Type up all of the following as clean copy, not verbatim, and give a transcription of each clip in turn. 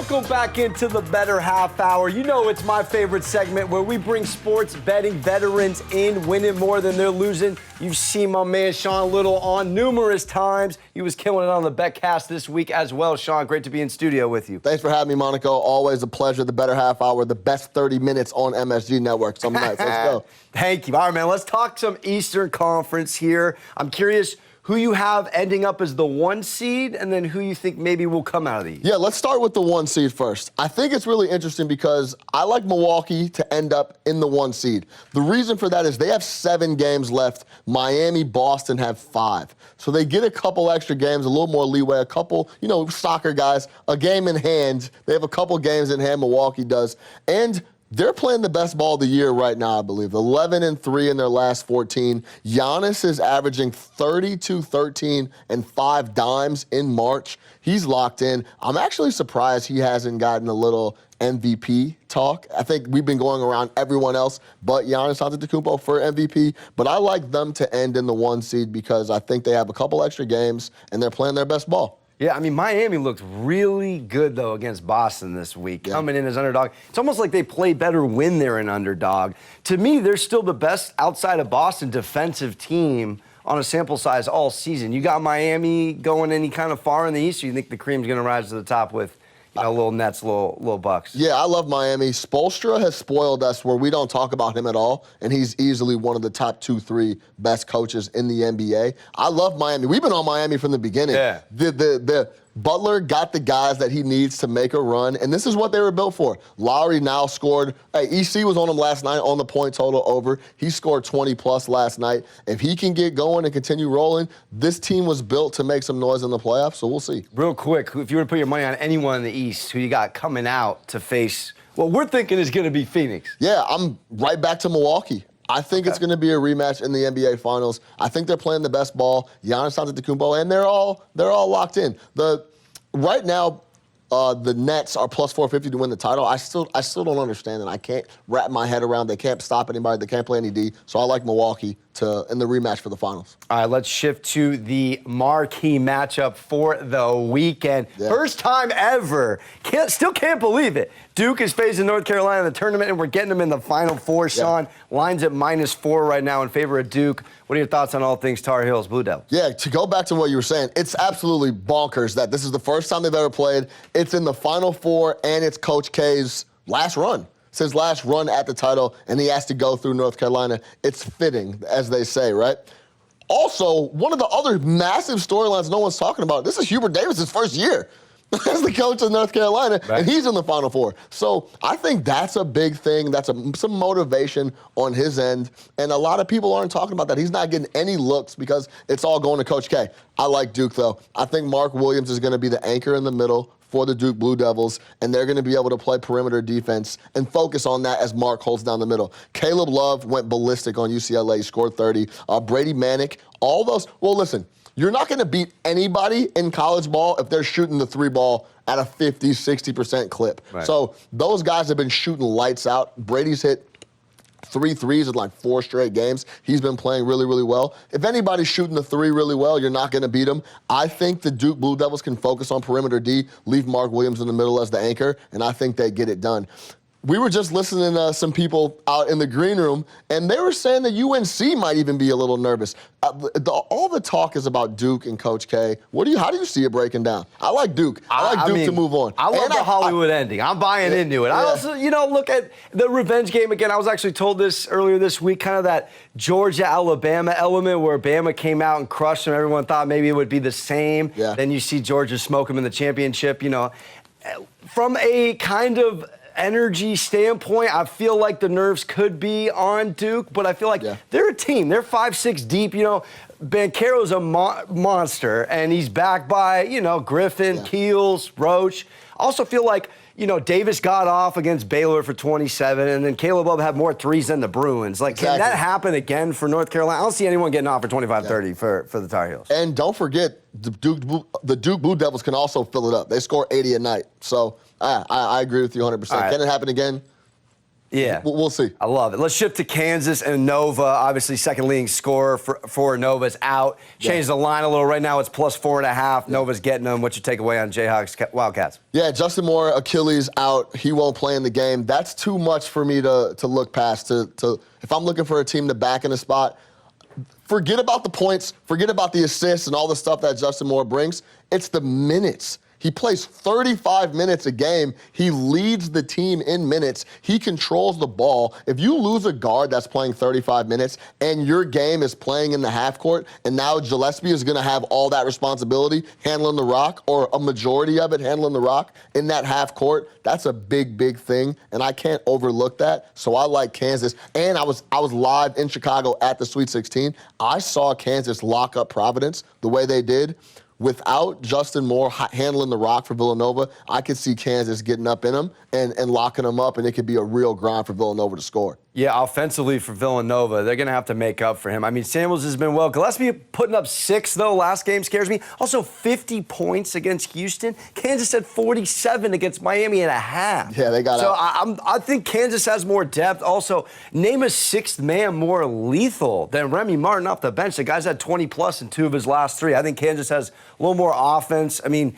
Welcome back into the Bettor Half Hour. You know it's my favorite segment where we bring sports betting veterans in, winning more than they're losing. You've seen my man Sean Little on numerous times. He was killing it on the Betcast this week as well. Sean, great to be in studio with you. Thanks for having me, Monaco. Always a pleasure. The Bettor Half Hour, the best 30 minutes on MSG Network. Some nights. Let's go. Thank you. All right, man, let's talk some Eastern Conference here. I'm curious who you have ending up as the 1 seed, and then who you think maybe will come out of these. Yeah, let's start with the 1 seed first. I think it's really interesting because I like Milwaukee to end up in the 1 seed. The reason for that is they have 7 games left. Miami, Boston have 5. So they get a couple extra games, a little more leeway, a couple, soccer guys, a game in hand. They have a couple games in hand, Milwaukee does. And they're playing the best ball of the year right now, I believe. 11-3 in their last 14. Giannis is averaging 32, 13, and 5 dimes in March. He's locked in. I'm actually surprised he hasn't gotten a little MVP talk. I think we've been going around everyone else but Giannis Antetokounmpo for MVP. But I like them to end in the 1 seed because I think they have a couple extra games and they're playing their best ball. Yeah, I mean, Miami looked really good, though, against Boston this week, coming in as underdog. It's almost like they play better when they're an underdog. To me, they're still the best outside of Boston defensive team on a sample size all season. You got Miami going any kind of far in the East, or you think the cream's going to rise to the top with little Nets, little Bucks? Yeah, I love Miami. Spoelstra has spoiled us where we don't talk about him at all, and he's easily one of the top 2-3 best coaches in the NBA. I love Miami. We've been on Miami from the beginning. Yeah. The Butler got the guys that he needs to make a run, and this is what they were built for. Lowry now scored. EC was on him last night on the point total over. He scored 20-plus last night. If he can get going and continue rolling, this team was built to make some noise in the playoffs, so we'll see. Real quick, if you were to put your money on anyone in the East, who you got coming out to face what we're thinking is going to be Phoenix? Yeah, I'm right back to Milwaukee. I think it's going to be a rematch in the NBA Finals. I think they're playing the best ball, Giannis Antetokounmpo, and they're all locked in. Right now, the Nets are plus 450 to win the title. I still don't understand it. I can't wrap my head around. They can't stop anybody. They can't play any D. So I like Milwaukee in the rematch for the finals. All right, let's shift to the marquee matchup for the weekend. Yeah. First time ever. Still can't believe it. Duke is facing North Carolina in the tournament, and we're getting them in the Final Four, Sean. Yeah. Line's at -4 right now in favor of Duke. What are your thoughts on all things Tar Heels, Blue Devils? Yeah, to go back to what you were saying, it's absolutely bonkers that this is the first time they've ever played. It's in the Final Four, and it's Coach K's last run. It's his last run at the title, and he has to go through North Carolina. It's fitting, as they say, right? Also, one of the other massive storylines no one's talking about, this is Hubert Davis's first year as the coach of North Carolina, right, and he's in the Final Four. So I think that's a big thing. That's some motivation on his end. And a lot of people aren't talking about that. He's not getting any looks because it's all going to Coach K. I like Duke, though. I think Mark Williams is going to be the anchor in the middle for the Duke Blue Devils, and they're going to be able to play perimeter defense and focus on that as Mark holds down the middle. Caleb Love went ballistic on UCLA, scored 30. Brady Manick, all those. Well, listen, you're not going to beat anybody in college ball if they're shooting the 3 ball at a 50, 60% clip. Right. So those guys have been shooting lights out. Brady's hit 3 threes in like 4 straight games. He's been playing really, really well. If anybody's shooting the 3 really well, you're not going to beat them. I think the Duke Blue Devils can focus on perimeter D, leave Mark Williams in the middle as the anchor, and I think they get it done. We were just listening to some people out in the green room, and they were saying that UNC might even be a little nervous. All the talk is about Duke and Coach K. How do you see it breaking down? I like Duke. I like Duke to move on. I love the Hollywood ending. I'm buying into it. Yeah. I also, look at the revenge game again. I was actually told this earlier this week, kind of that Georgia-Alabama element where Bama came out and crushed them. Everyone thought maybe it would be the same. Yeah. Then you see Georgia smoke them in the championship. From a kind of energy standpoint, I feel like the nerves could be on Duke, but I feel like they're a team. They're 5-6 deep. Banchero's a monster, and he's backed by, Griffin, Keels, Roach. I also feel like, Davis got off against Baylor for 27, and then Caleb Love had more threes than the Bruins. Can that happen again for North Carolina? I don't see anyone getting off for 25-30 for the Tar Heels. And don't forget, the Duke Blue Devils can also fill it up. They score 80 a night. So I agree with you 100%. Right. Can it happen again? Yeah. We'll see. I love it. Let's shift to Kansas and Nova. Obviously, second leading scorer for Nova's out. Changed the line a little. Right now, it's plus 4.5. Nova's getting them. What's your takeaway on Jayhawks Wildcats? Yeah, Justin Moore, Achilles out. He won't play in the game. That's too much for me to look past. If I'm looking for a team to back in a spot, forget about the points, forget about the assists and all the stuff that Justin Moore brings. It's the minutes. He plays 35 minutes a game. He leads the team in minutes. He controls the ball. If you lose a guard that's playing 35 minutes and your game is playing in the half court, and now Gillespie is going to have all that responsibility handling the rock, or a majority of it handling the rock in that half court, that's a big, big thing, and I can't overlook that. So I like Kansas. And I was live in Chicago at the Sweet 16. I saw Kansas lock up Providence the way they did. Without Justin Moore handling the rock for Villanova, I could see Kansas getting up in them and locking them up, and it could be a real grind for Villanova to score. Yeah, offensively for Villanova, they're going to have to make up for him. I mean, Samuels has been well. Gillespie putting up 6, though, last game scares me. Also, 50 points against Houston. Kansas had 47 against Miami and a half. Yeah, they got So I think Kansas has more depth. Also, name a sixth man more lethal than Remy Martin off the bench. The guy's had 20-plus in 2 of his last 3. I think Kansas has a little more offense. I mean,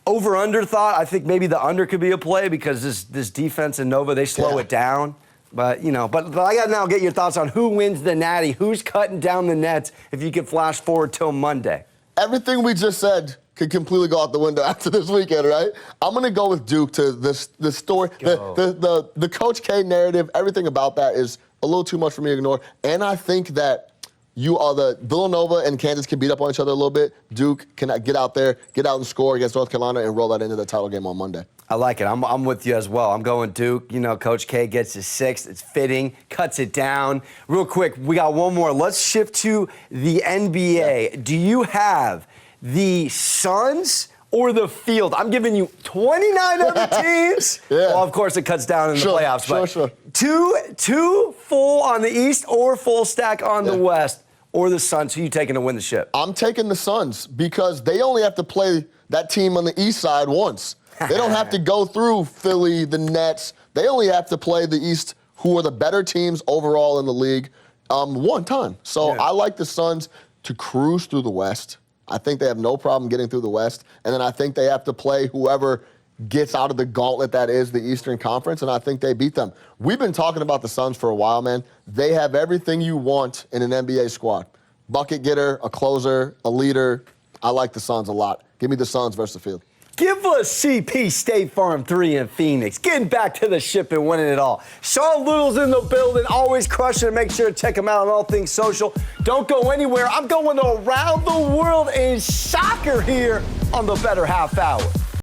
over-under thought, I think maybe the under could be a play because this defense in Nova, they slow it down. But, but I got to now get your thoughts on who wins the Natty, who's cutting down the nets if you can flash forward till Monday. Everything we just said could completely go out the window after this weekend, right? I'm going to go with Duke to the story. The Coach K narrative, everything about that is a little too much for me to ignore. And I think that Villanova and Kansas can beat up on each other a little bit. Duke can get out and score against North Carolina and roll that into the title game on Monday. I like it. I'm with you as well. I'm going Duke. Coach K gets his 6th. It's fitting, cuts it down. Real quick, we got one more. Let's shift to the NBA. Yeah. Do you have the Suns or the field? I'm giving you 29 other teams. Yeah. Well, of course, it cuts down in the playoffs. Sure. Two full on the East or full stack on the West, or the Suns. Who you taking to win the ship? I'm taking the Suns because they only have to play that team on the East side once. They don't have to go through Philly, the Nets. They only have to play the East, who are the better teams overall in the league, one time. So I like the Suns to cruise through the West. I think they have no problem getting through the West. And then I think they have to play whoever gets out of the gauntlet that is the Eastern Conference, and I think they beat them. We've been talking about the Suns for a while, man. They have everything you want in an NBA squad. Bucket getter, a closer, a leader. I like the Suns a lot. Give me the Suns versus the field. Give us CP State Farm 3 in Phoenix. Getting back to the ship and winning it all. Sean Little's in the building, always crushing it. Make sure to check him out on all things social. Don't go anywhere. I'm going around the world in soccer here on the Bettor Half Hour.